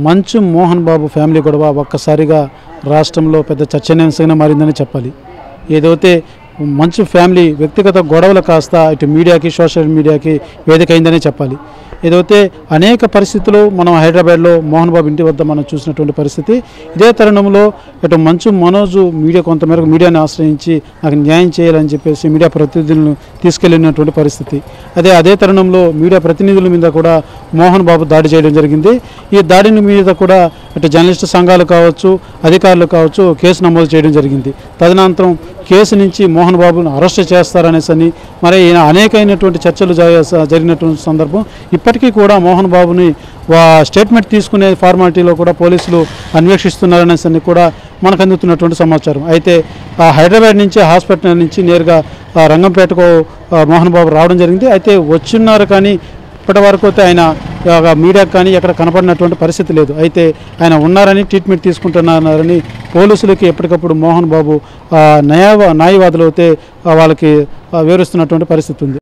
మంచు మోహన్ బాబు ఫ్యామిలీ గొడవ ఒక్కసారిగా రాష్ట్రంలో పెద్ద చర్చనీయాంశంగా మారిందని చెప్పాలి. ఏదైతే మంచు ఫ్యామిలీ వ్యక్తిగత గొడవలు కాస్త ఇటు మీడియాకి సోషల్ మీడియాకి వేదిక అయిందని చెప్పాలి. ఏదైతే అనేక పరిస్థితులు మనం హైదరాబాద్లో మోహన్ బాబు ఇంటి వద్ద మనం చూసినటువంటి పరిస్థితి. ఇదే తరుణంలో ఇటు మంచు మనోజు కొంతమేరకు మీడియాని ఆశ్రయించి నాకు న్యాయం చేయాలని చెప్పేసి మీడియా ప్రతినిధులను తీసుకెళ్లినటువంటి పరిస్థితి. అదే తరుణంలో మీడియా ప్రతినిధుల మీద కూడా మోహన్ బాబు దాడి చేయడం జరిగింది. ఈ దాడిని మీద కూడా ఇటు జర్నలిస్టు సంఘాలు కావచ్చు, అధికారులు కావచ్చు కేసు నమోదు చేయడం జరిగింది. తదనంతరం కేసు నుంచి మోహన్ బాబును అరెస్ట్ చేస్తారనేసని మరి అనేకమైనటువంటి చర్చలు జరిగినటువంటి సందర్భం. ఇప్పటికీ కూడా మోహన్ బాబుని స్టేట్మెంట్ తీసుకునే ఫార్మాలిటీలో కూడా పోలీసులు అన్వేషిస్తున్నారనేసని కూడా మనకు అందుతున్నటువంటి సమాచారం. అయితే హైదరాబాద్ నుంచి హాస్పిటల్ నుంచి నేరుగా రంగంపేటకు మోహన్ బాబు రావడం జరిగింది. అయితే వచ్చున్నారు కానీ ఇప్పటి వరకు అయితే ఆయన మీడియాకు కానీ ఎక్కడ కనపడినటువంటి పరిస్థితి లేదు. అయితే ఆయన ఉన్నారని ట్రీట్మెంట్ తీసుకుంటున్నారని పోలీసులకి ఎప్పటికప్పుడు మోహన్ బాబు న్యాయవాదులు అయితే వాళ్ళకి వివరిస్తున్నటువంటి పరిస్థితి ఉంది.